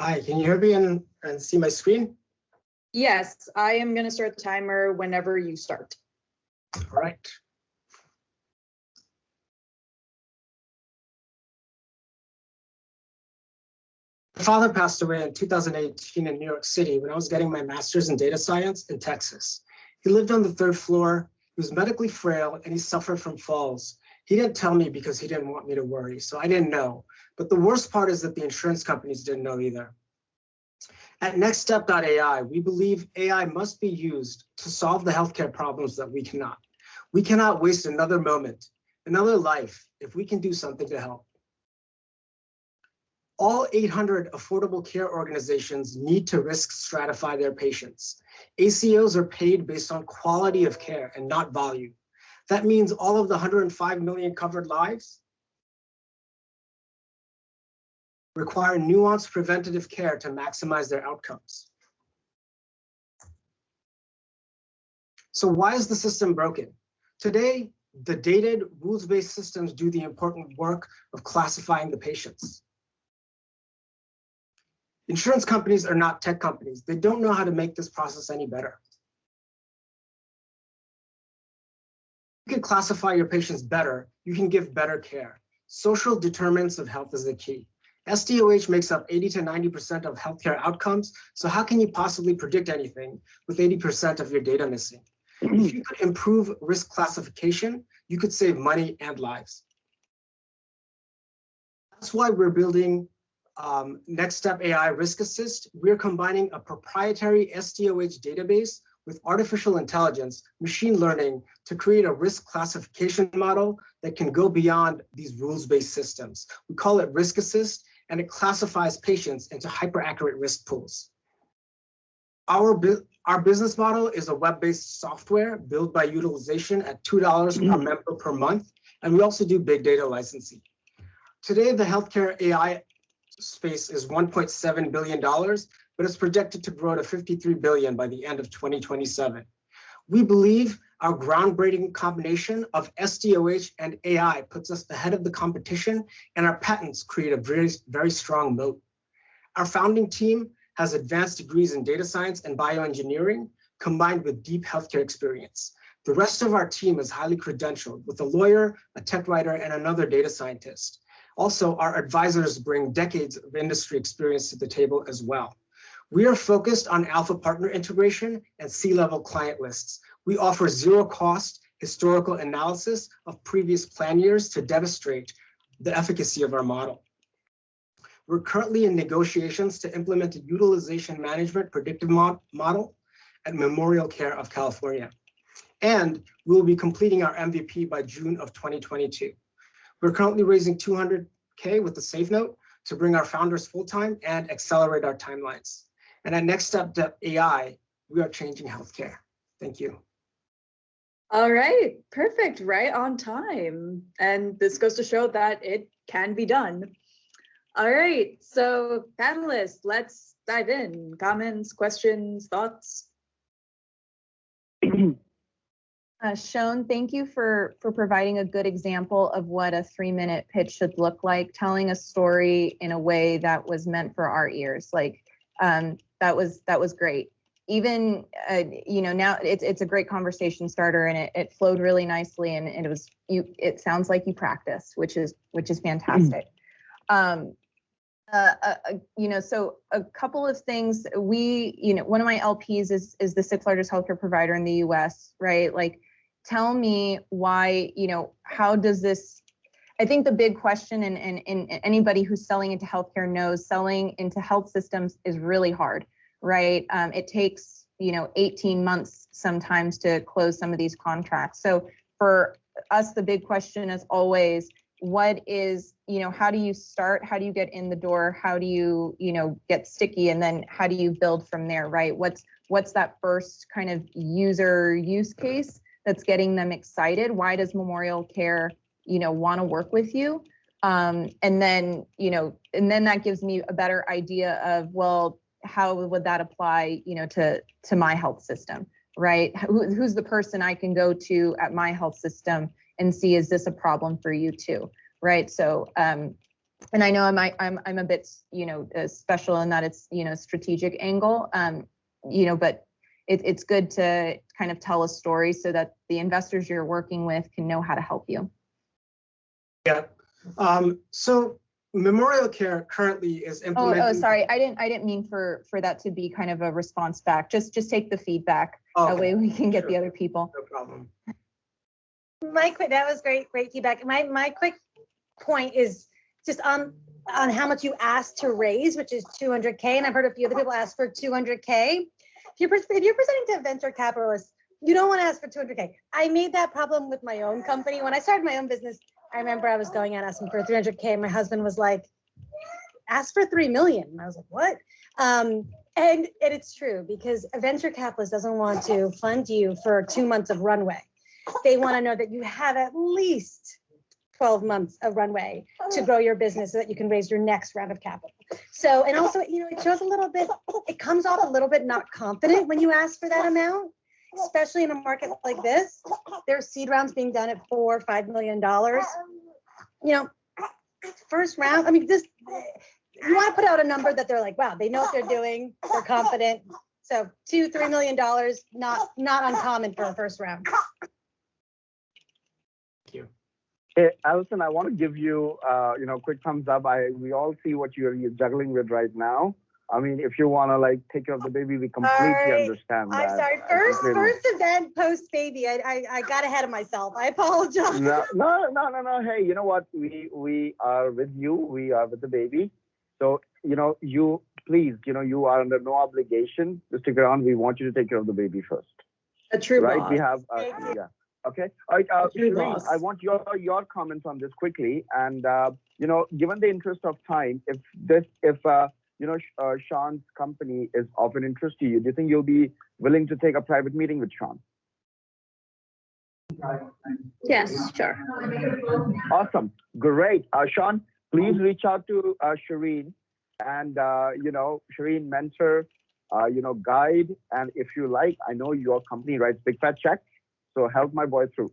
Hi, can you hear me and see my screen? Yes, I am going to start the timer whenever you start. All right. My father passed away in 2018 in New York City when I was getting my master's in data science in Texas. He lived on the third floor. He was medically frail and he suffered from falls. He didn't tell me because he didn't want me to worry, so I didn't know. But the worst part is that the insurance companies didn't know either. At nexStep.ai, we believe AI must be used to solve the healthcare problems that we cannot. We cannot waste another moment, another life, if we can do something to help. All 800 affordable care organizations need to risk stratify their patients. ACOs are paid based on quality of care and not volume. That means all of the 105 million covered lives require nuanced preventative care to maximize their outcomes. So why is the system broken? Today, the dated rules-based systems do the important work of classifying the patients. Insurance companies are not tech companies. They don't know how to make this process any better. You can classify your patients better. You can give better care. Social determinants of health is the key. SDOH makes up 80 to 90% of healthcare outcomes. So how can you possibly predict anything with 80% of your data missing? If you could improve risk classification, you could save money and lives. That's why we're building nexStep.ai Risk Assist. We're combining a proprietary SDOH database with artificial intelligence, machine learning, to create a risk classification model that can go beyond these rules-based systems. We call it Risk Assist, and it classifies patients into hyper-accurate risk pools. Our business model is a web-based software built by utilization at $2 per member per month, and we also do big data licensing. Today, the healthcare AI space is $1.7 billion, but it's projected to grow to $53 billion by the end of 2027. We believe our groundbreaking combination of SDOH and AI puts us ahead of the competition, and our patents create a very, very strong moat. Our founding team has advanced degrees in data science and bioengineering, combined with deep healthcare experience. The rest of our team is highly credentialed, with a lawyer, a tech writer, and another data scientist. Also, our advisors bring decades of industry experience to the table as well. We are focused on alpha partner integration and C-level client lists. We offer zero-cost historical analysis of previous plan years to demonstrate the efficacy of our model. We're currently in negotiations to implement a utilization management predictive model at Memorial Care of California. And we'll be completing our MVP by June of 2022. We're currently raising $200K with the Safe Note to bring our founders full-time and accelerate our timelines. And at nexStep.ai, we are changing healthcare. Thank you. All right, perfect, right on time. And this goes to show that it can be done. All right, so panelists, let's dive in. Comments, questions, thoughts? Sean, thank you for providing a good example of what a 3-minute pitch should look like, telling a story in a way that was meant for our ears. Like that was great. Even now it's a great conversation starter, and it flowed really nicely, and it sounds like you practiced, which is fantastic. So a couple of things. One of my LPs is the 6th largest healthcare provider in the U.S., right? Like, tell me why, how does this, I think the big question, and anybody who's selling into healthcare knows selling into health systems is really hard, right? It takes, 18 months sometimes to close some of these contracts. So for us, the big question is always, what is, how do you start? How do you get in the door? How do you, get sticky? And then how do you build from there, right? What's that first kind of user use case that's getting them excited? Why does Memorial Care, want to work with you? And then that gives me a better idea of, well, how would that apply, to my health system, right? Who's the person I can go to at my health system and see, is this a problem for you too, right? So And I know I'm a bit, special in that it's, strategic angle, but it's good to kind of tell a story so that the investors you're working with can know how to help you. Yeah. So Memorial Care currently is implementing. Oh, sorry. I didn't mean for that to be kind of a response back. Just take the feedback. Okay. That way we can get Sure. the other people. No problem. That was great feedback. My quick point is just on how much you asked to raise, which is 200K, and I've heard a few other people ask for 200K. If you're presenting to venture capitalists, you don't want to ask for 200K. I made that problem with my own company. When I started my own business, I remember I was going out asking for 300K. My husband was like, ask for 3 million. And I was like, what? And it's true, because a venture capitalist doesn't want to fund you for 2 months of runway. They want to know that you have at least 12 months of runway to grow your business so that you can raise your next round of capital. So, and also, it shows a little bit, it comes off a little bit not confident when you ask for that amount, especially in a market like this. There's seed rounds being done at $4 or $5 million. First round, you want to put out a number that they're like, wow, they know what they're doing, they're confident. So $2-3 million, not uncommon for a first round. Thank you. Hey, Allison, I want to give you, quick thumbs up. We all see what you're juggling with right now. If you want to take care of the baby, we completely understand that. I'm sorry. First event post baby. I got ahead of myself. I apologize. No. Hey, you know what? We are with you. We are with the baby. So, you please, you are under no obligation to stick around. We want you to take care of the baby first. A true right? boss. We have, yeah. Okay. All right, Shireen, boss. I want your comments on this quickly. And, given the interest of time, if Sean's company is of an interest to you, do you think you'll be willing to take a private meeting with Sean? Yes, sure. Awesome. Great. Sean, please reach out to Shireen and, Shireen mentor, guide. And if you like, I know your company writes big fat checks. So help my boy through.